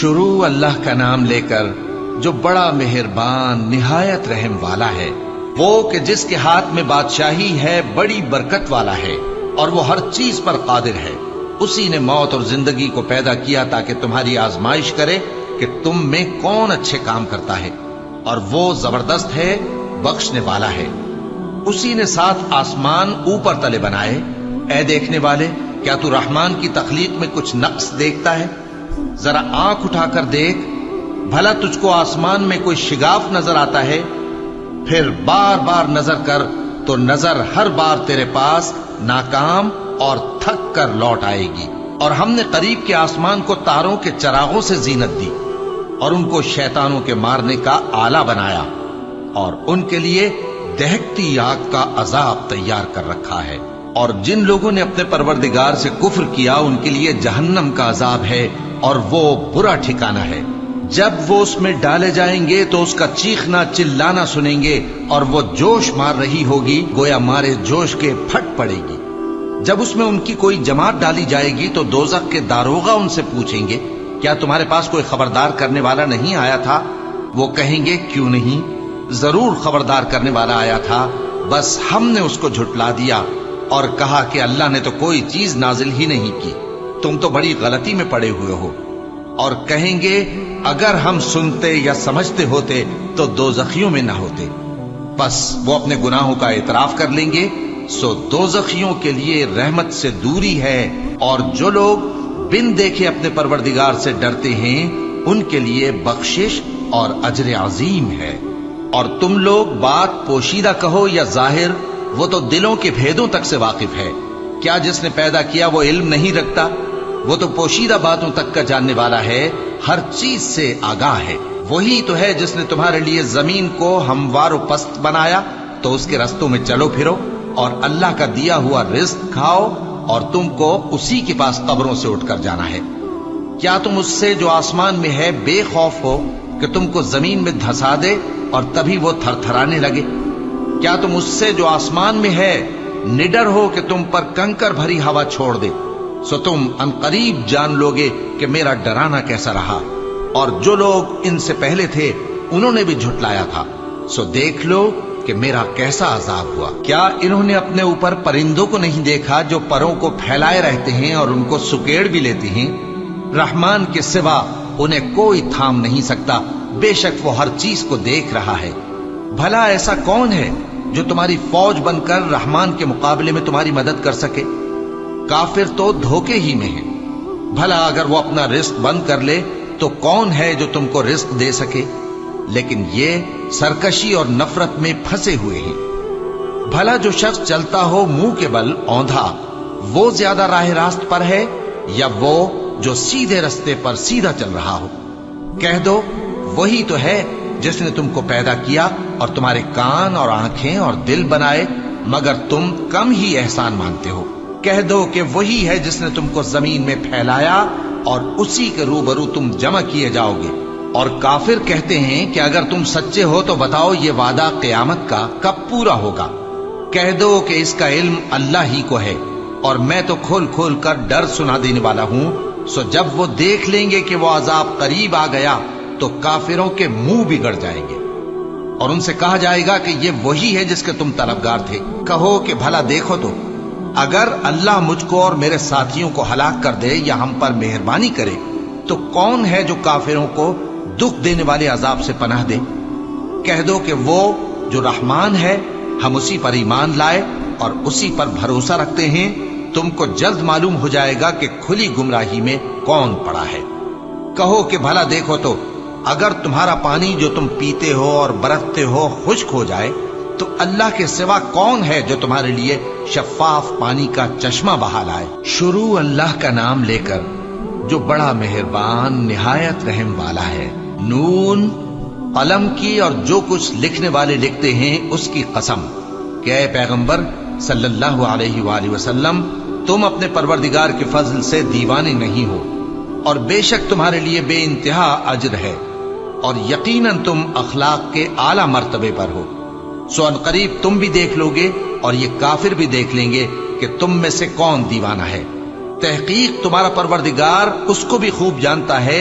شروع اللہ کا نام لے کر جو بڑا مہربان نہایت رحم والا ہے، وہ کہ جس کے ہاتھ میں بادشاہی ہے، بڑی برکت والا ہے اور وہ ہر چیز پر قادر ہے۔ اسی نے موت اور زندگی کو پیدا کیا تاکہ تمہاری آزمائش کرے کہ تم میں کون اچھے کام کرتا ہے، اور وہ زبردست ہے، بخشنے والا ہے۔ اسی نے 7 آسمان اوپر تلے بنائے۔ اے دیکھنے والے، کیا تو رحمان کی تخلیق میں کچھ نقص دیکھتا ہے؟ ذرا آنکھ اٹھا کر دیکھ، بھلا تجھ کو آسمان میں کوئی شگاف نظر آتا ہے؟ پھر بار بار نظر کر تو نظر ہر بار تیرے پاس ناکام اور تھک کر لوٹ آئے گی۔ اور ہم نے قریب کے آسمان کو تاروں کے چراغوں سے زینت دی اور ان کو شیطانوں کے مارنے کا آلہ بنایا، اور ان کے لیے دہکتی آگ کا عذاب تیار کر رکھا ہے۔ اور جن لوگوں نے اپنے پروردگار سے کفر کیا ان کے لیے جہنم کا عذاب ہے، اور وہ برا ٹھکانہ ہے۔ جب وہ اس میں ڈالے جائیں گے تو اس کا چیخنا چلانا سنیں گے، اور وہ جوش مار رہی ہوگی، گویا مارے جوش کے پھٹ پڑے گی۔ جب اس میں ان کی کوئی جماعت ڈالی جائے گی تو دوزخ کے داروغہ ان سے پوچھیں گے، کیا تمہارے پاس کوئی خبردار کرنے والا نہیں آیا تھا؟ وہ کہیں گے، کیوں نہیں، ضرور خبردار کرنے والا آیا تھا، بس ہم نے اس کو جھٹلا دیا اور کہا کہ اللہ نے تو کوئی چیز نازل ہی نہیں کی، تم تو بڑی غلطی میں پڑے ہوئے ہو۔ اور کہیں گے، اگر ہم سنتے یا سمجھتے ہوتے تو دوزخیوں میں نہ ہوتے۔ بس وہ اپنے گناہوں کا اعتراف کر لیں گے، سو دوزخیوں کے لیے رحمت سے دوری ہے، اور جو لوگ بن دیکھے اپنے پروردگار سے ڈرتے ہیں ان کے لیے بخشش اور اجر عظیم ہے۔ اور تم لوگ بات پوشیدہ کہو یا ظاہر، وہ تو دلوں کے بھیدوں تک سے واقف ہے۔ کیا جس نے پیدا کیا وہ علم نہیں رکھتا؟ وہ تو پوشیدہ باتوں تک کا جاننے والا ہے، ہر چیز سے آگاہ ہے۔ وہی تو ہے جس نے تمہارے لیے زمین کو ہموار و پست بنایا، تو اس کے رستوں میں چلو پھرو اور اللہ کا دیا ہوا رزق کھاؤ، اور تم کو اسی کے پاس قبروں سے اٹھ کر جانا ہے۔ کیا تم اس سے جو آسمان میں ہے بے خوف ہو کہ تم کو زمین میں دھسا دے اور تبھی وہ تھر تھرانے لگے؟ کیا تم اس سے جو آسمان میں ہے نڈر ہو کہ تم پر کنکر بھری ہوا چھوڑ دے؟ سو تم عنقریب جان لوگے کہ میرا ڈرانا کیسا رہا۔ اور جو لوگ ان سے پہلے تھے انہوں نے بھی جھٹلایا تھا، سو دیکھ لو کہ میرا کیسا عذاب ہوا۔ کیا انہوں نے اپنے اوپر پرندوں کو نہیں دیکھا جو پروں کو پھیلائے رہتے ہیں اور ان کو سکیڑ بھی لیتے ہیں؟ رحمان کے سوا انہیں کوئی تھام نہیں سکتا، بے شک وہ ہر چیز کو دیکھ رہا ہے۔ بھلا ایسا کون ہے جو تمہاری فوج بن کر رحمان کے مقابلے میں تمہاری مدد کر سکے؟ کافر تو دھوکے ہی میں ہے۔ بھلا اگر وہ اپنا رزق بند کر لے تو کون ہے جو تم کو رزق دے سکے؟ لیکن یہ سرکشی اور نفرت میں پھنسے ہوئے ہیں۔ بھلا جو شخص چلتا ہو منہ کے بل اوندھا، وہ زیادہ راہ راست پر ہے یا وہ جو سیدھے رستے پر سیدھا چل رہا ہو؟ کہہ دو، وہی تو ہے جس نے تم کو پیدا کیا اور تمہارے کان اور آنکھیں اور دل بنائے، مگر تم کم ہی احسان مانتے ہو۔ کہہ دو کہ وہی ہے جس نے تم کو زمین میں پھیلایا اور اسی کے روبرو تم جمع کیے جاؤ گے۔ اور کافر کہتے ہیں کہ اگر تم سچے ہو تو بتاؤ یہ وعدہ قیامت کا کب پورا ہوگا؟ کہہ دو کہ اس کا علم اللہ ہی کو ہے، اور میں تو کھول کھول کر ڈر سنا دینے والا ہوں۔ سو جب وہ دیکھ لیں گے کہ وہ عذاب قریب آ گیا تو کافروں کے منہ بگڑ جائیں گے، اور ان سے کہا جائے گا کہ یہ وہی ہے جس کے تم طلبگار تھے۔ کہو کہ بھلا دیکھو تو، اگر اللہ مجھ کو اور میرے ساتھیوں کو ہلاک کر دے یا ہم پر مہربانی کرے تو کون ہے جو کافروں کو دکھ دینے والے عذاب سے پناہ دے؟ کہہ دو کہ وہ جو رحمان ہے، ہم اسی پر ایمان لائے اور اسی پر بھروسہ رکھتے ہیں۔ تم کو جلد معلوم ہو جائے گا کہ کھلی گمراہی میں کون پڑا ہے۔ کہو کہ بھلا دیکھو تو، اگر تمہارا پانی جو تم پیتے ہو اور برتتے ہو خشک ہو جائے تو اللہ کے سوا کون ہے جو تمہارے لیے شفاف پانی کا چشمہ بہا لائے؟ شروع اللہ کا نام لے کر جو بڑا مہربان نہایت رحم والا ہے۔ نون، قلم کی اور جو کچھ لکھنے والے لکھتے ہیں اس کی قسم کہ اے پیغمبر صلی اللہ علیہ وآلہ وسلم، تم اپنے پروردگار کے فضل سے دیوانے نہیں ہو، اور بے شک تمہارے لیے بے انتہا اجر ہے، اور یقیناً تم اخلاق کے اعلی مرتبے پر ہو۔ سو ان قریب تم بھی دیکھ لو گے اور یہ کافر بھی دیکھ لیں گے کہ تم میں سے کون دیوانہ ہے۔ تحقیق تمہارا پروردگار اس کو بھی خوب جانتا ہے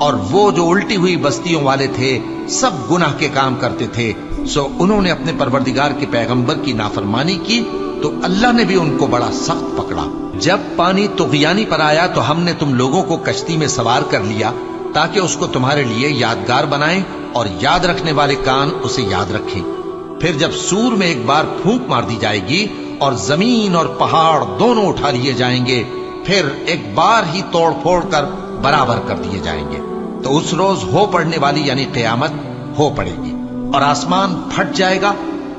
اور وہ جو الٹی ہوئی بستیوں والے تھے سب گناہ کے کام کرتے تھے، سو انہوں نے اپنے پروردگار کے پیغمبر کی نافرمانی کی تو اللہ نے بھی ان کو بڑا سخت پکڑا۔ جب پانی طغیانی پر آیا تو ہم نے تم لوگوں کو کشتی میں سوار کر لیا تاکہ اس کو تمہارے لیے یادگار بنائیں اور یاد رکھنے والے کان اسے یاد رکھیں۔ پھر جب سور میں ایک بار پھونک مار دی جائے گی اور زمین اور پہاڑ دونوں اٹھا لیے جائیں گے، پھر ایک بار ہی توڑ پھوڑ کر برابر کر دیے جائیں گے، تو اس روز ہو پڑنے والی یعنی قیامت ہو پڑے گی اور آسمان پھٹ جائے گا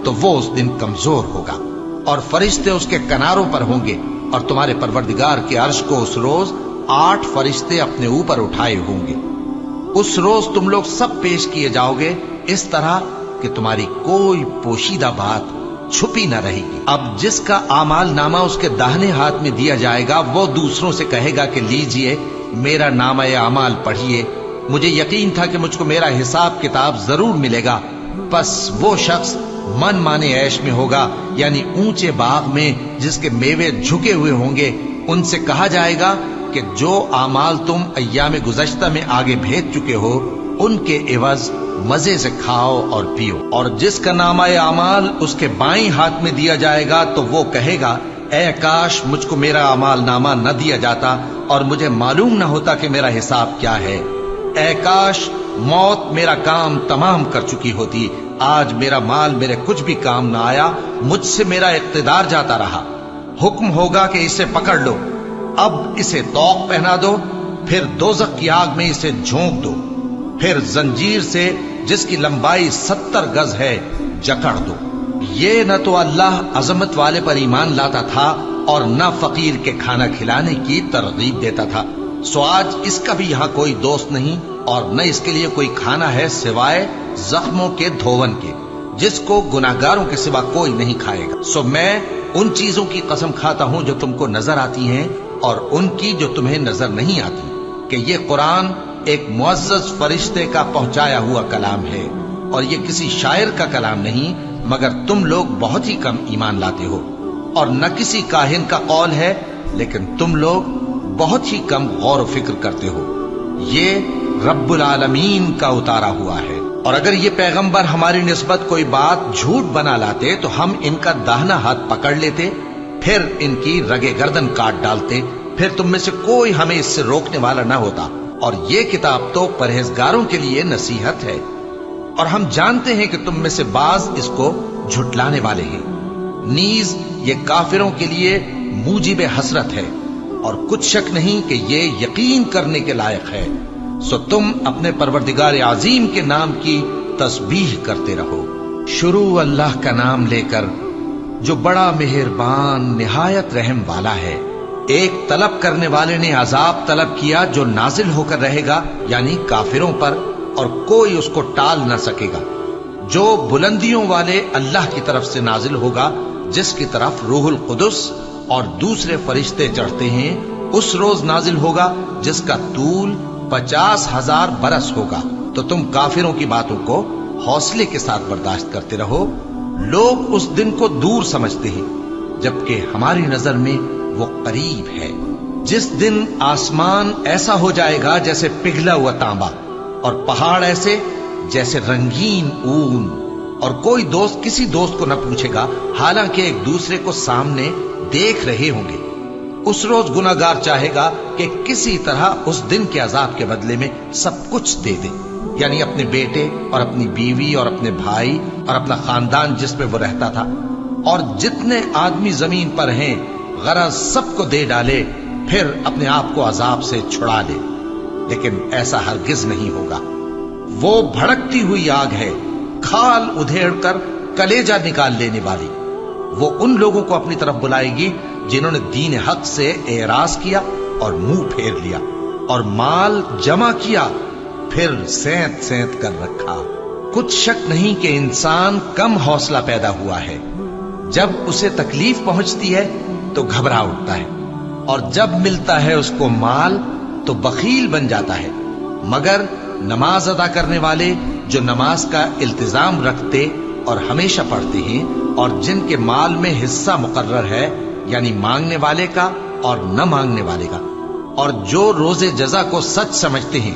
تو وہ اس دن کمزور ہوگا اور فرشتے اس کے کناروں پر ہوں گے، اور تمہارے پروردگار کے عرش کو اس روز 8 فرشتے اپنے اوپر اٹھائے ہوں گے۔ اس روز تم لوگ سب پیش کیے جاؤ گے اس طرح کہ تمہاری کوئی پوشیدہ بات چھپی نہ رہے گی۔ اب جس کا اعمال نامہ اس کے داہنے ہاتھ میں دیا جائے گا وہ دوسروں سے کہے گا کہ لیجئے میرا نامہ اعمال پڑھیے، مجھے یقین تھا کہ مجھ کو میرا حساب کتاب ضرور ملے گا۔ پس وہ شخص من مانے عیش میں ہوگا، یعنی اونچے باغ میں جس کے میوے جھکے ہوئے ہوں گے۔ ان سے کہا جائے گا کہ جو اعمال تم ایام گزشتہ میں آگے بھیج چکے ہو ان کے عوض مزے سے کھاؤ اور پیو۔ اور جس کا نامہ اعمال اس کے بائیں ہاتھ میں دیا جائے گا تو وہ کہے گا اے کاش مجھ کو میرا اعمال نامہ نہ دیا جاتا اور مجھے معلوم نہ ہوتا کہ میرا حساب کیا ہے۔ اے کاش موت میرا کام تمام کر چکی ہوتی، آج میرا مال میرے کچھ بھی کام نہ آیا، مجھ سے میرا اقتدار جاتا رہا۔ حکم ہوگا کہ اسے پکڑ لو، اب اسے طوق پہنا دو، پھر دوزخ کی آگ میں اسے جھونک دو، پھر زنجیر سے جس کی لمبائی 70 گز ہے جکڑ دو۔ یہ نہ تو اللہ عظمت والے پر ایمان لاتا تھا اور نہ فقیر کے کھانا کھلانے کی ترغیب دیتا تھا، سو آج اس کا بھی یہاں کوئی دوست نہیں اور نہ اس کے لیے کوئی کھانا ہے سوائے زخموں کے دھون کے، جس کو گناہگاروں کے سوا کوئی نہیں کھائے گا۔ سو میں ان چیزوں کی قسم کھاتا ہوں جو تم کو نظر آتی ہیں اور ان کی جو تمہیں نظر نہیں آتی، کہ یہ قرآن ایک معزز فرشتے کا پہنچایا ہوا کلام ہے اور یہ کسی شاعر کا کلام نہیں، مگر تم لوگ بہت ہی کم ایمان لاتے ہو، اور نہ کسی کاہن کا قول ہے لیکن تم لوگ بہت ہی کم غور و فکر کرتے ہو۔ یہ رب العالمین کا اتارا ہوا ہے، اور اگر یہ پیغمبر ہماری نسبت کوئی بات جھوٹ بنا لاتے تو ہم ان کا داہنا ہاتھ پکڑ لیتے، پھر ان کی رگے گردن کاٹ ڈالتے، پھر تم میں سے کوئی ہمیں اس سے روکنے والا نہ ہوتا۔ اور یہ کتاب تو پرہیزگاروں کے لیے نصیحت ہے، اور ہم جانتے ہیں کہ تم میں سے بعض اس کو جھٹلانے والے ہیں، نیز یہ کافروں کے لیے موجب حسرت ہے، اور کچھ شک نہیں کہ یہ یقین کرنے کے لائق ہے۔ سو تم اپنے پروردگار عظیم کے نام کی تسبیح کرتے رہو۔ شروع اللہ کا نام لے کر جو بڑا مہربان نہایت رحم والا ہے۔ ایک طلب کرنے والے نے عذاب طلب کیا جو نازل ہو کر رہے گا، یعنی کافروں پر، اور کوئی اس کو ٹال نہ سکے گا۔ جو بلندیوں والے اللہ کی طرف سے نازل ہوگا، جس کی طرف روح القدس اور دوسرے فرشتے چڑھتے ہیں، اس روز نازل ہوگا جس کا طول 50,000 برس ہوگا۔ تو تم کافروں کی باتوں کو حوصلے کے ساتھ برداشت کرتے رہو۔ لوگ اس دن کو دور سمجھتے ہیں جبکہ ہماری نظر میں وہ قریب ہے۔ جس دن آسمان ایسا ہو جائے گا جیسے پگھلا ہوا تانبا، اور پہاڑ ایسے جیسے رنگین اون، اور کوئی دوست کسی دوست کو نہ پوچھے گا، حالانکہ ایک دوسرے کو سامنے دیکھ رہے ہوں گے۔ اس روز گناہگار چاہے گا کہ کسی طرح اس دن کے عذاب کے بدلے میں سب کچھ دے دے، یعنی اپنے بیٹے اور اپنی بیوی اور اپنے بھائی اور اپنا خاندان جس میں وہ رہتا تھا، اور جتنے آدمی زمین پر ہیں غرض سب کو دے ڈالے، پھر اپنے آپ کو عذاب سے چھڑا لے۔ لیکن ایسا ہرگز نہیں ہوگا۔ وہ بھڑکتی ہوئی آگ ہے، کھال ادھیڑ کر کلیجہ نکال لینے والی۔ وہ ان لوگوں کو اپنی طرف بلائے گی جنہوں نے دین حق سے اعراض کیا اور منہ پھیر لیا، اور مال جمع کیا پھر سینت سینت کر رکھا۔ کچھ شک نہیں کہ انسان کم حوصلہ پیدا ہوا ہے۔ جب اسے تکلیف پہنچتی ہے تو گھبرا اٹھتا ہے، اور جب ملتا ہے اس کو مال تو بخیل بن جاتا ہے۔ مگر نماز ادا کرنے والے جو نماز کا التزام رکھتے اور ہمیشہ پڑھتے ہیں، اور جن کے مال میں حصہ مقرر ہے، یعنی مانگنے والے کا اور نہ مانگنے والے کا، اور جو روز جزا کو سچ سمجھتے ہیں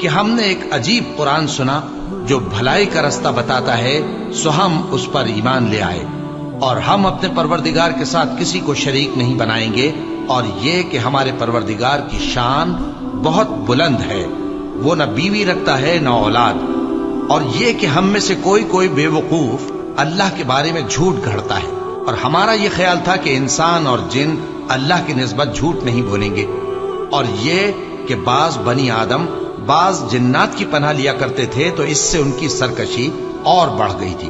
کہ ہم نے ایک عجیب قرآن سنا جو بھلائی کا راستہ بتاتا ہے، سو ہم اس پر ایمان لے آئے، اور ہم اپنے پروردگار کے ساتھ کسی کو شریک نہیں بنائیں گے، اور یہ کہ ہمارے پروردگار کی شان بہت بلند ہے، وہ نہ بیوی رکھتا ہے نہ اولاد، اور یہ کہ ہم میں سے کوئی بے وقوف اللہ کے بارے میں جھوٹ گھڑتا ہے، اور ہمارا یہ خیال تھا کہ انسان اور جن اللہ کی نسبت جھوٹ نہیں بولیں گے، اور یہ کہ بعض بنی آدم بعض جنات کی پناہ لیا کرتے تھے تو اس سے ان کی سرکشی اور بڑھ گئی تھی،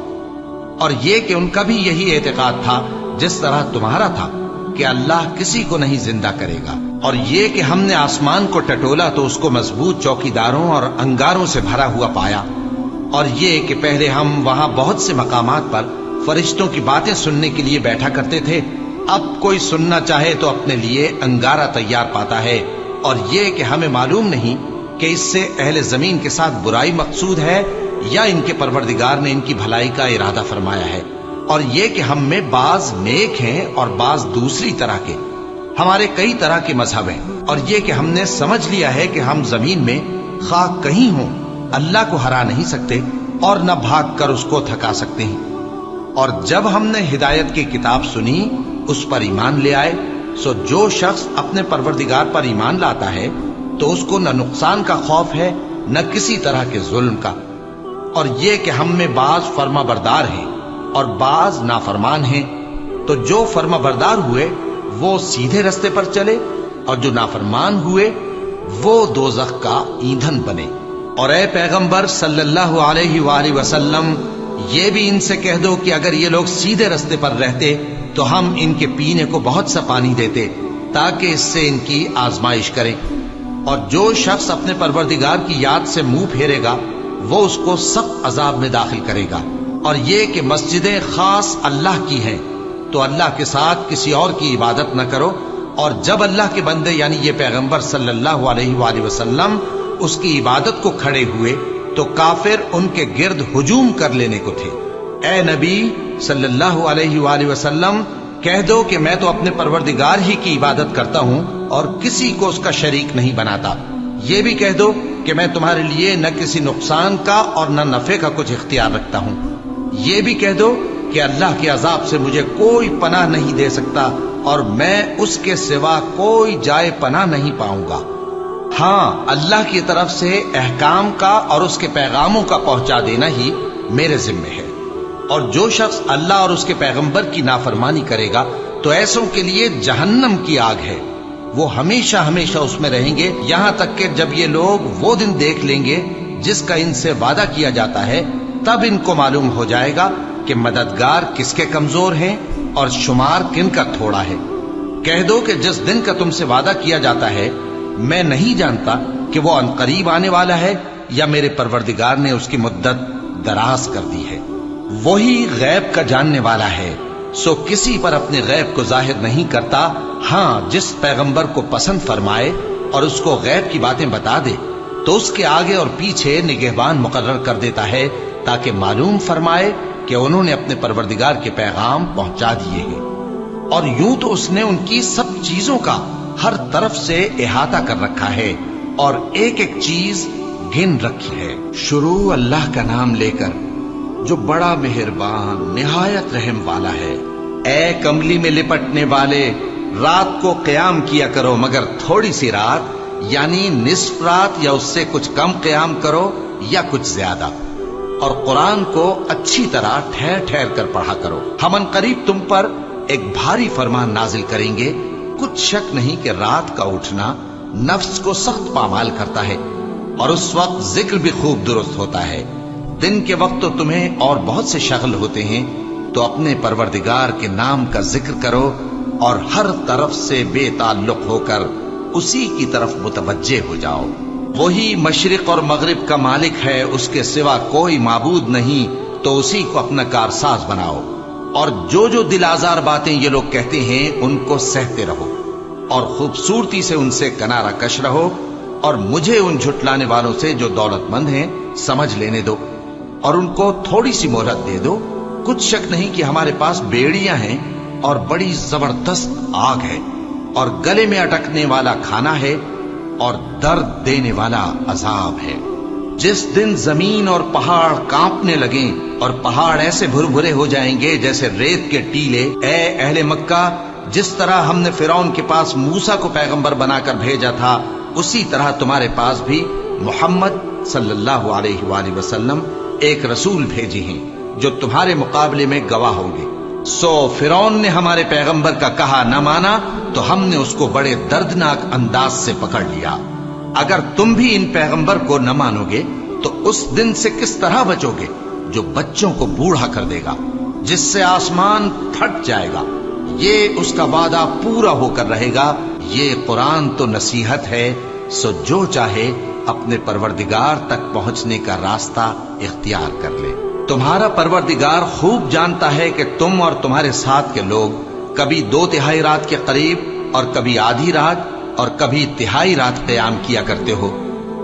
اور یہ کہ ان کا بھی یہی اعتقاد تھا جس طرح تمہارا تھا کہ اللہ کسی کو نہیں زندہ کرے گا، اور یہ کہ ہم نے آسمان کو ٹٹولا تو اس کو مضبوط چوکیداروں اور انگاروں سے بھرا ہوا پایا، اور یہ کہ پہلے ہم وہاں بہت سے مقامات پر فرشتوں کی باتیں سننے کے لیے بیٹھا کرتے تھے، اب کوئی سننا چاہے تو اپنے لیے انگارہ تیار پاتا ہے، اور یہ کہ ہمیں معلوم نہیں کہ اس سے اہل زمین کے ساتھ برائی مقصود ہے یا ان کے پروردگار نے ان کی بھلائی کا ارادہ فرمایا ہے، اور یہ کہ ہم میں بعض نیک ہیں اور بعض دوسری طرح کے، ہمارے کئی طرح کے مذہب ہیں، اور یہ کہ ہم نے سمجھ لیا ہے کہ ہم زمین میں خواہ کہیں ہوں اللہ کو ہرا نہیں سکتے اور نہ بھاگ کر اس کو تھکا سکتے ہیں، اور جب ہم نے ہدایت کی کتاب سنی اس پر ایمان لے آئے، سو جو شخص اپنے پروردگار پر ایمان لاتا ہے تو اس کو نہ نقصان کا خوف ہے نہ کسی طرح کے ظلم کا، اور یہ کہ ہم میں بعض فرما بردار ہیں اور بعض نافرمان ہیں، تو جو فرما بردار ہوئے وہ سیدھے رستے پر چلے، اور جو نافرمان ہوئے وہ دوزخ کا ایندھن بنے۔ اور اے پیغمبر صلی اللہ علیہ وآلہ وسلم، یہ بھی ان سے کہہ دو کہ اگر یہ لوگ سیدھے رستے پر رہتے تو ہم ان کے پینے کو بہت سا پانی دیتے تاکہ اس سے ان کی آزمائش کریں، اور جو شخص اپنے پروردگار کی یاد سے منہ پھیرے گا وہ اس کو سخت عذاب میں داخل کرے گا، اور یہ کہ مسجدیں خاص اللہ کی ہیں تو اللہ کے ساتھ کسی اور کی عبادت نہ کرو، اور جب اللہ کے بندے یعنی یہ پیغمبر صلی اللہ علیہ وآلہ وسلم اس کی عبادت کو کھڑے ہوئے تو کافر ان کے گرد ہجوم کر لینے کو تھے۔ اے نبی صلی اللہ علیہ وآلہ وسلم، کہہ دو کہ میں تو اپنے پروردگار ہی کی عبادت کرتا ہوں اور کسی کو اس کا شریک نہیں بناتا، یہ بھی کہہ دو کہ میں تمہارے لیے نہ کسی نقصان کا اور نہ نفع کا کچھ اختیار رکھتا ہوں، یہ بھی کہہ دو کہ اللہ کے عذاب سے مجھے کوئی پناہ نہیں دے سکتا اور میں اس کے سوا کوئی جائے پناہ نہیں پاؤں گا، ہاں اللہ کی طرف سے احکام کا اور اس کے پیغاموں کا پہنچا دینا ہی میرے ذمہ ہے، اور جو شخص اللہ اور اس کے پیغمبر کی نافرمانی کرے گا تو ایسوں کے لیے جہنم کی آگ ہے، وہ ہمیشہ ہمیشہ اس میں رہیں گے، یہاں تک کہ جب یہ لوگ وہ دن دیکھ لیں گے جس کا ان سے وعدہ کیا جاتا ہے، تب ان کو معلوم ہو جائے گا کہ مددگار کس کے کمزور ہیں اور شمار کن کا تھوڑا ہے۔ کہہ دو کہ جس دن کا تم سے وعدہ کیا جاتا ہے میں نہیں جانتا کہ وہ عنقریب آنے والا ہے یا میرے پروردگار نے اس کی مدت دراز کر دی ہے، وہی غیب کا جاننے والا ہے، سو کسی پر اپنے غیب کو ظاہر نہیں کرتا، ہاں جس پیغمبر کو پسند فرمائے اور اس کو غیب کی باتیں بتا دے تو اس کے آگے اور پیچھے نگہبان مقرر کر دیتا ہے تاکہ معلوم فرمائے کہ انہوں نے اپنے پروردگار کے پیغام پہنچا دیے ہیں، اور یوں تو اس نے ان کی سب چیزوں کا ہر طرف سے احاطہ کر رکھا ہے اور ایک ایک چیز گن رکھی ہے۔ شروع اللہ کا نام لے کر جو بڑا مہربان نہایت رحم والا ہے۔ اے کملی میں لپٹنے والے، رات کو قیام کیا کرو مگر تھوڑی سی رات، یعنی نصف رات یا اس سے کچھ کم قیام کرو یا کچھ زیادہ، اور قرآن کو اچھی طرح ٹھہر ٹھہر کر پڑھا کرو، ہم ان قریب تم پر ایک بھاری فرمان نازل کریں گے، کچھ شک نہیں کہ رات کا اٹھنا نفس کو سخت پامال کرتا ہے اور اس وقت ذکر بھی خوب درست ہوتا ہے، دن کے وقت تو تمہیں اور بہت سے شغل ہوتے ہیں، تو اپنے پروردگار کے نام کا ذکر کرو اور ہر طرف سے بے تعلق ہو کر اسی کی طرف متوجہ ہو جاؤ، وہی مشرق اور مغرب کا مالک ہے، اس کے سوا کوئی معبود نہیں، تو اسی کو اپنا کارساز بناؤ، اور جو دل آزار باتیں یہ لوگ کہتے ہیں ان کو سہتے رہو اور خوبصورتی سے ان سے کنارہ کش رہو، اور مجھے ان جھٹلانے والوں سے جو دولت مند ہیں سمجھ لینے دو اور ان کو تھوڑی سی مہلت دے دو، کچھ شک نہیں کہ ہمارے پاس بیڑیاں ہیں اور بڑی زبردست آگ ہے اور گلے میں اٹکنے والا کھانا ہے، اور درد دینے والا عذاب ہے۔ جس دن زمین اور پہاڑ کانپنے لگیں اور پہاڑ ایسے بھربھرے ہو جائیں گے جیسے ریت کے ٹیلے، اے اہل مکہ، جس طرح ہم نے فرعون کے پاس موسیٰ کو پیغمبر بنا کر بھیجا تھا، اسی طرح تمہارے پاس بھی محمد صلی اللہ علیہ وآلہ وسلم ایک رسول بھیجے ہیں جو تمہارے مقابلے میں گواہ ہوں گے۔ سو فرعون نے ہمارے پیغمبر کا کہا نہ مانا تو ہم نے اس کو بڑے دردناک انداز سے پکڑ لیا۔ اگر تم بھی ان پیغمبر کو نہ مانو گے تو اس دن سے کس طرح بچو گے جو بچوں کو بوڑھا کر دے گا، جس سے آسمان پھٹ جائے گا۔ یہ اس کا وعدہ پورا ہو کر رہے گا۔ یہ قرآن تو نصیحت ہے، سو جو چاہے اپنے پروردگار تک پہنچنے کا راستہ اختیار کر لے۔ تمہارا پروردگار خوب جانتا ہے کہ تم اور تمہارے ساتھ کے لوگ کبھی 2/3 رات کے قریب اور کبھی آدھی رات اور کبھی تہائی رات قیام کیا کرتے ہو،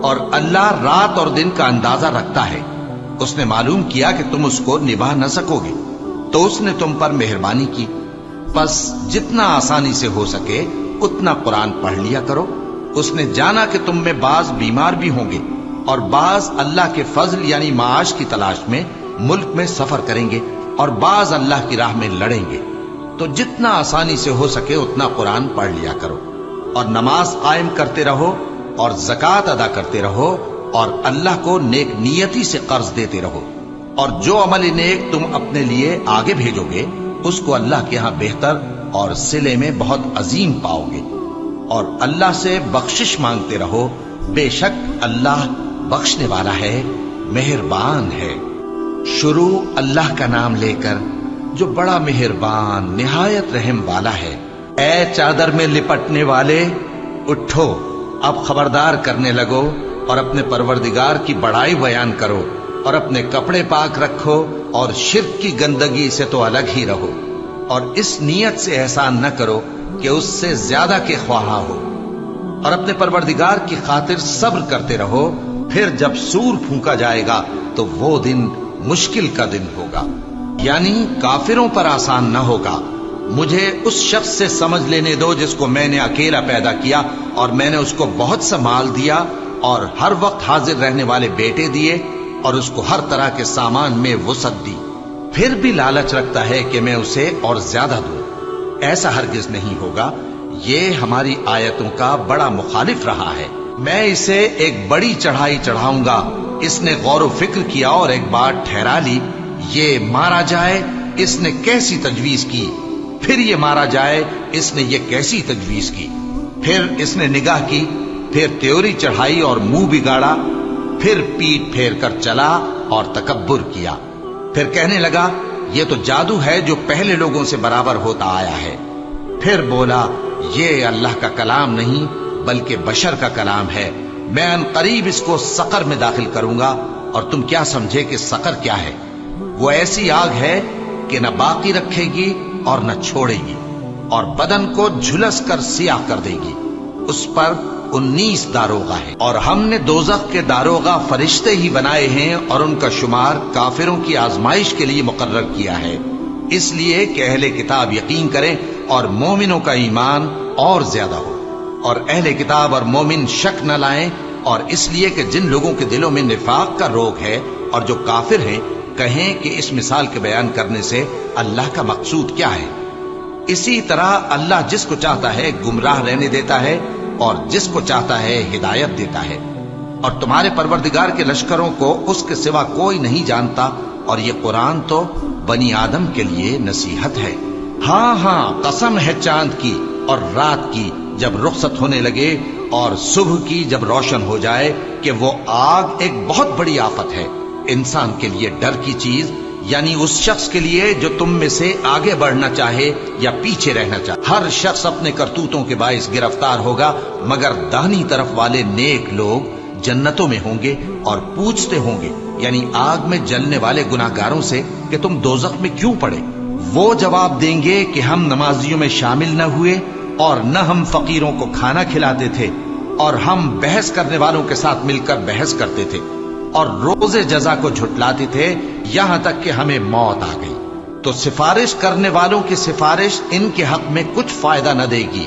اور اللہ رات اور دن کا اندازہ رکھتا ہے۔ اس نے معلوم کیا کہ تم اس کو نبھا نہ سکو گے تو اس نے تم پر مہربانی کی، بس جتنا آسانی سے ہو سکے اتنا قرآن پڑھ لیا کرو۔ اس نے جانا کہ تم میں بعض بیمار بھی ہوں گے اور بعض اللہ کے فضل یعنی معاش کی تلاش میں ملک میں سفر کریں گے اور بعض اللہ کی راہ میں لڑیں گے، تو جتنا آسانی سے ہو سکے اتنا قرآن پڑھ لیا کرو، اور نماز قائم کرتے رہو اور زکوٰۃ ادا کرتے رہو اور اللہ کو نیک نیتی سے قرض دیتے رہو، اور جو عمل نیک تم اپنے لیے آگے بھیجو گے اس کو اللہ کے ہاں بہتر اور صلے میں بہت عظیم پاؤ گے، اور اللہ سے بخشش مانگتے رہو، بے شک اللہ بخشنے والا ہے، مہربان ہے۔ شروع اللہ کا نام لے کر جو بڑا مہربان نہایت رحم والا ہے۔ اے چادر میں لپٹنے والے، اٹھو، اب خبردار کرنے لگو اور اپنے پروردگار کی بڑائی بیان کرو، اور اپنے کپڑے پاک رکھو اور شرک کی گندگی سے تو الگ ہی رہو، اور اس نیت سے احسان نہ کرو کہ اس سے زیادہ کے خواہاں ہو، اور اپنے پروردگار کی خاطر صبر کرتے رہو۔ پھر جب سور پھونکا جائے گا تو وہ دن مشکل کا دن ہوگا، یعنی کافروں پر آسان نہ ہوگا۔ مجھے اس شخص سے سمجھ لینے دو جس کو میں نے اکیلا پیدا کیا اور میں نے اس کو بہت سا مال دیا اور ہر وقت حاضر رہنے والے بیٹے دیے اور اس کو ہر طرح کے سامان میں وسعت دی، پھر بھی لالچ رکھتا ہے کہ میں اسے اور زیادہ دوں۔ ایسا ہرگز نہیں ہوگا، یہ ہماری آیتوں کا بڑا مخالف رہا ہے۔ میں اسے ایک بڑی چڑھائی چڑھاؤں گا۔ اس نے غور و فکر کیا اور ایک بات ٹھہرا لی، یہ مارا جائے، اس نے کیسی تجویز کی، پھر یہ مارا جائے، اس نے یہ کیسی تجویز کی، پھر اس نے نگاہ کی، پھر تیوری چڑھائی اور منہ بگاڑا، پھر پیٹ پھیر کر چلا اور تکبر کیا، پھر کہنے لگا یہ تو جادو ہے جو پہلے لوگوں سے برابر ہوتا آیا ہے، پھر بولا یہ اللہ کا کلام نہیں بلکہ بشر کا کلام ہے، میں ان قریب اس کو سقر میں داخل کروں گا، اور تم کیا سمجھے کہ سقر کیا ہے؟ وہ ایسی آگ ہے کہ نہ باقی رکھے گی اور نہ چھوڑے گی، اور بدن کو جھلس کر سیاہ کر دے گی۔ اس پر 19 داروغہ ہیں، اور ہم نے دوزخ کے داروغہ فرشتے ہی بنائے ہیں، اور ان کا شمار کافروں کی آزمائش کے لیے مقرر کیا ہے، اس لیے کہ اہل کتاب یقین کریں اور مومنوں کا ایمان اور زیادہ ہو، اور اہل کتاب اور مومن شک نہ لائیں، اور اس لیے کہ جن لوگوں کے دلوں میں نفاق کا روگ ہے اور جو کافر ہیں کہیں کہ اس مثال کے بیان کرنے سے اللہ کا مقصود کیا ہے۔ اسی طرح اللہ جس کو چاہتا ہے گمراہ رہنے دیتا ہے اور جس کو چاہتا ہے ہدایت دیتا ہے، اور تمہارے پروردگار کے لشکروں کو اس کے سوا کوئی نہیں جانتا، اور یہ قرآن تو بنی آدم کے لیے نصیحت ہے۔ ہاں ہاں، قسم ہے چاند کی اور رات کی جب رخصت ہونے لگے، اور صبح کی جب روشن ہو جائے، کہ وہ آگ ایک بہت بڑی آفت ہے، انسان کے لیے ڈر کی چیز، یعنی اس شخص کے لیے جو تم میں سے آگے بڑھنا چاہے یا پیچھے رہنا چاہے۔ ہر شخص اپنے کرتوتوں کے باعث گرفتار ہوگا، مگر داہنی طرف والے نیک لوگ جنتوں میں ہوں گے اور پوچھتے ہوں گے، یعنی آگ میں جلنے والے گناہگاروں سے کہ تم دوزخ میں کیوں پڑے؟ وہ جواب دیں گے کہ ہم نمازیوں میں شامل نہ ہوئے، اور نہ ہم فقیروں کو کھانا کھلاتے تھے، اور ہم بحث کرنے والوں کے ساتھ مل کر بحث کرتے تھے، اور روز جزا کو جھٹلاتے تھے، یہاں تک کہ ہمیں موت آ گئی۔ تو سفارش کرنے والوں کی سفارش ان کے حق میں کچھ فائدہ نہ دے گی،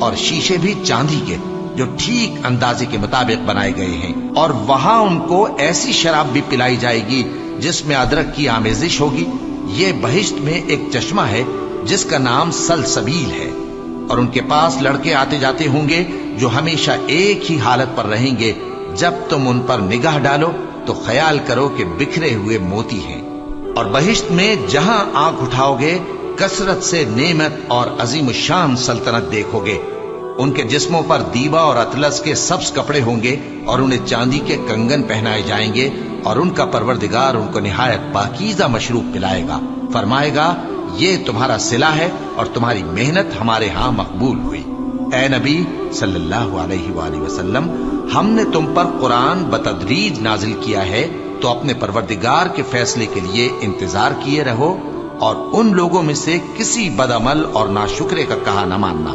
اور شیشے بھی چاندی کے جو ٹھیک اندازے کے مطابق بنائے گئے ہیں، اور وہاں ان کو ایسی شراب بھی پلائی جائے گی جس میں ادرک کی آمیزش ہوگی۔ یہ بہشت میں ایک چشمہ ہے جس کا نام سلسبیل ہے، اور ان کے پاس لڑکے آتے جاتے ہوں گے جو ہمیشہ ایک ہی حالت پر رہیں گے۔ جب تم ان پر نگاہ ڈالو تو خیال کرو کہ بکھرے ہوئے موتی ہیں۔ اور بہشت میں جہاں آنکھ اٹھاؤ گے کثرت سے نعمت اور عظیم الشان سلطنت دیکھو گے۔ ان کے جسموں پر دیبا اور اطلس کے سبز کپڑے ہوں گے، اور انہیں چاندی کے کنگن پہنائے جائیں گے، اور ان کا پروردگار ان کو نہایت پاکیزہ مشروب پلائے گا، فرمائے گا یہ تمہارا صلہ ہے اور تمہاری محنت ہمارے ہاں مقبول ہوئی۔ اے نبی صلی اللہ علیہ وآلہ وسلم، ہم نے تم پر قرآن بتدریج نازل کیا ہے، تو اپنے پروردگار کے فیصلے کے لیے انتظار کیے رہو، اور ان لوگوں میں سے کسی بدعمل اور ناشکرے کا کہا نہ ماننا،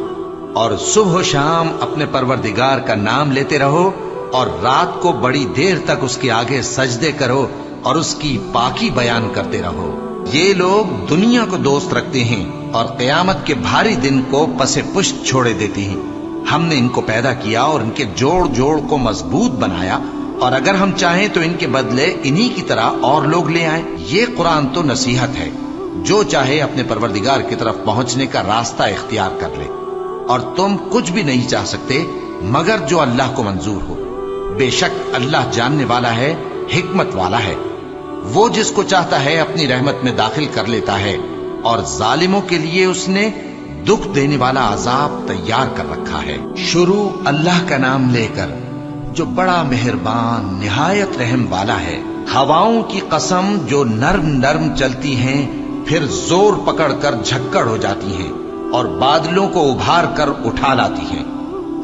اور صبح و شام اپنے پروردگار کا نام لیتے رہو، اور رات کو بڑی دیر تک اس کے آگے سجدے کرو اور اس کی پاکی بیان کرتے رہو۔ یہ لوگ دنیا کو دوست رکھتے ہیں اور قیامت کے بھاری دن کو پس پشت چھوڑے دیتے ہیں۔ ہم نے ان کو پیدا کیا اور ان کے جوڑ جوڑ کو مضبوط بنایا، اور اگر ہم چاہیں تو ان کے بدلے انہی کی طرح اور لوگ لے آئیں۔ یہ قرآن تو نصیحت ہے، جو چاہے اپنے پروردگار کی طرف پہنچنے کا راستہ اختیار کر لے، اور تم کچھ بھی نہیں چاہ سکتے مگر جو اللہ کو منظور ہو۔ بے شک اللہ جاننے والا ہے، حکمت والا ہے۔ وہ جس کو چاہتا ہے اپنی رحمت میں داخل کر لیتا ہے، اور ظالموں کے لیے اس نے دکھ دینے والا عذاب تیار کر رکھا ہے۔ شروع اللہ کا نام لے کر جو بڑا مہربان نہایت رحم والا ہے۔ ہواؤں کی قسم جو نرم نرم چلتی ہیں پھر زور پکڑ کر جھکڑ ہو جاتی ہیں، اور بادلوں کو ابھار کر اٹھا لاتی ہیں،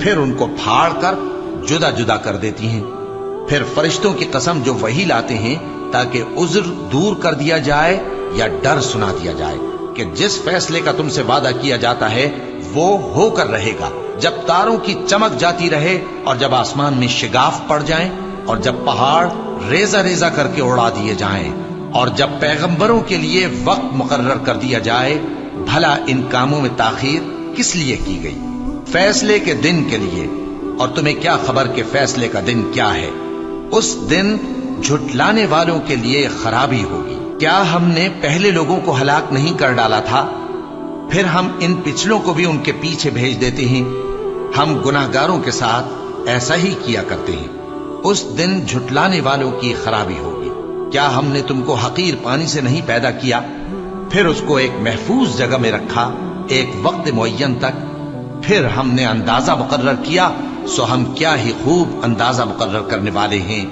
پھر ان کو پھاڑ کر جدا جدا کر دیتی ہیں۔ پھر فرشتوں کی قسم جو وحی لاتے ہیں تاکہ عذر دور کر دیا جائے یا ڈر سنا دیا جائے کہ جس فیصلے کا تم سے وعدہ کیا جاتا ہے وہ ہو کر رہے گا، جب تاروں کی چمک جاتی رہے، اور جب آسمان میں شگاف پڑ جائیں، اور جب پہاڑ ریزہ ریزہ کر کے اڑا دیے جائیں، اور جب پیغمبروں کے لیے وقت مقرر کر دیا جائے۔ بھلا ان کاموں میں تاخیر کس لیے کی گئی؟ فیصلے کے دن کے لیے، اور تمہیں کیا خبر کہ فیصلے کا دن کیا ہے؟ اس دن جھٹلانے والوں کے لیے خرابی ہوگی۔ کیا ہم نے پہلے لوگوں کو ہلاک نہیں کر ڈالا تھا؟ پھر ہم ان پچھلوں کو بھی ان کے پیچھے بھیج دیتے ہیں۔ ہم گناہگاروں کے ساتھ ایسا ہی کیا کرتے ہیں۔ اس دن جھٹلانے والوں کی خرابی ہوگی۔ کیا ہم نے تم کو حقیر پانی سے نہیں پیدا کیا، پھر اس کو ایک محفوظ جگہ میں رکھا ایک وقت معین تک؟ پھر ہم نے اندازہ مقرر کیا، سو ہم کیا ہی خوب اندازہ مقرر کرنے والے ہیں۔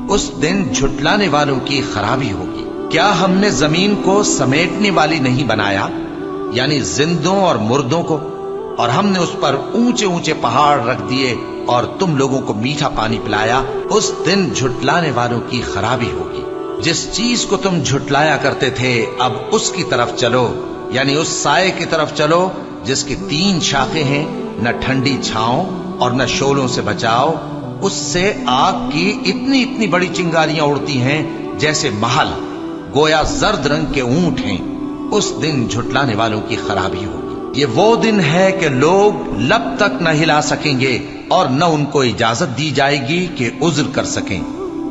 اس دن جھٹلانے والوں کی خرابی ہوگی۔ کیا ہم نے زمین کو سمیٹنے والی نہیں بنایا، یعنی زندوں اور مردوں کو؟ اور ہم نے اس پر اونچے اونچے پہاڑ رکھ دیے اور تم لوگوں کو میٹھا پانی پلایا۔ اس دن جھٹلانے والوں کی خرابی ہوگی۔ جس چیز کو تم جھٹلایا کرتے تھے اب اس کی طرف چلو، یعنی اس سائے کی طرف چلو جس کی 3 شاخیں ہیں، نہ ٹھنڈی چھاؤں اور نہ شعلوں سے بچاؤ۔ اس سے آگ کی اتنی اتنی بڑی چنگاریاں اڑتی ہیں جیسے محل، گویا زرد رنگ کے اونٹ ہیں۔ اس دن جھٹلانے والوں کی خرابی ہوگی۔ یہ وہ دن ہے کہ لوگ لب تک نہ ہلا سکیں گے اور نہ ان کو اجازت دی جائے گی کہ عذر کر سکیں۔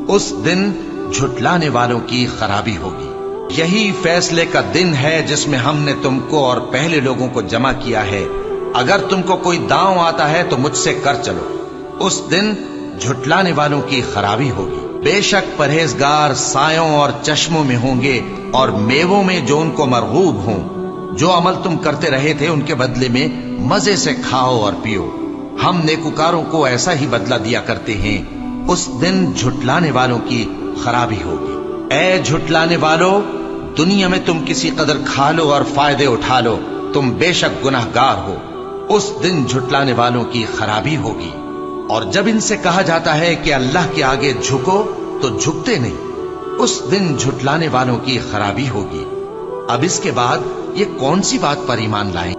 اس دن جھٹلانے والوں کی خرابی ہوگی۔ یہی فیصلے کا دن ہے جس میں ہم نے تم کو اور پہلے لوگوں کو جمع کیا ہے۔ اگر تم کو کوئی داؤں آتا ہے تو مجھ سے کر چلو۔ اس دن جھٹلانے والوں کی خرابی ہوگی۔ بے شک پرہیزگار سایوں اور چشموں میں ہوں گے اور میووں میں جو ان کو مرغوب ہوں۔ جو عمل تم کرتے رہے تھے ان کے بدلے میں مزے سے کھاؤ اور پیو۔ ہم نیکوکاروں کو ایسا ہی بدلہ دیا کرتے ہیں۔ اس دن جھٹلانے والوں کی خرابی ہوگی۔ اے جھٹلانے والو، دنیا میں تم کسی قدر کھا لو اور فائدے اٹھا لو، تم بے شک گناہگار ہو۔ اس دن جھٹلانے والوں کی خرابی ہوگی۔ اور جب ان سے کہا جاتا ہے کہ اللہ کے آگے جھکو تو جھکتے نہیں۔ اس دن جھٹلانے والوں کی خرابی ہوگی۔ اب اس کے بعد یہ کون سی بات پر ایمان لائیں؟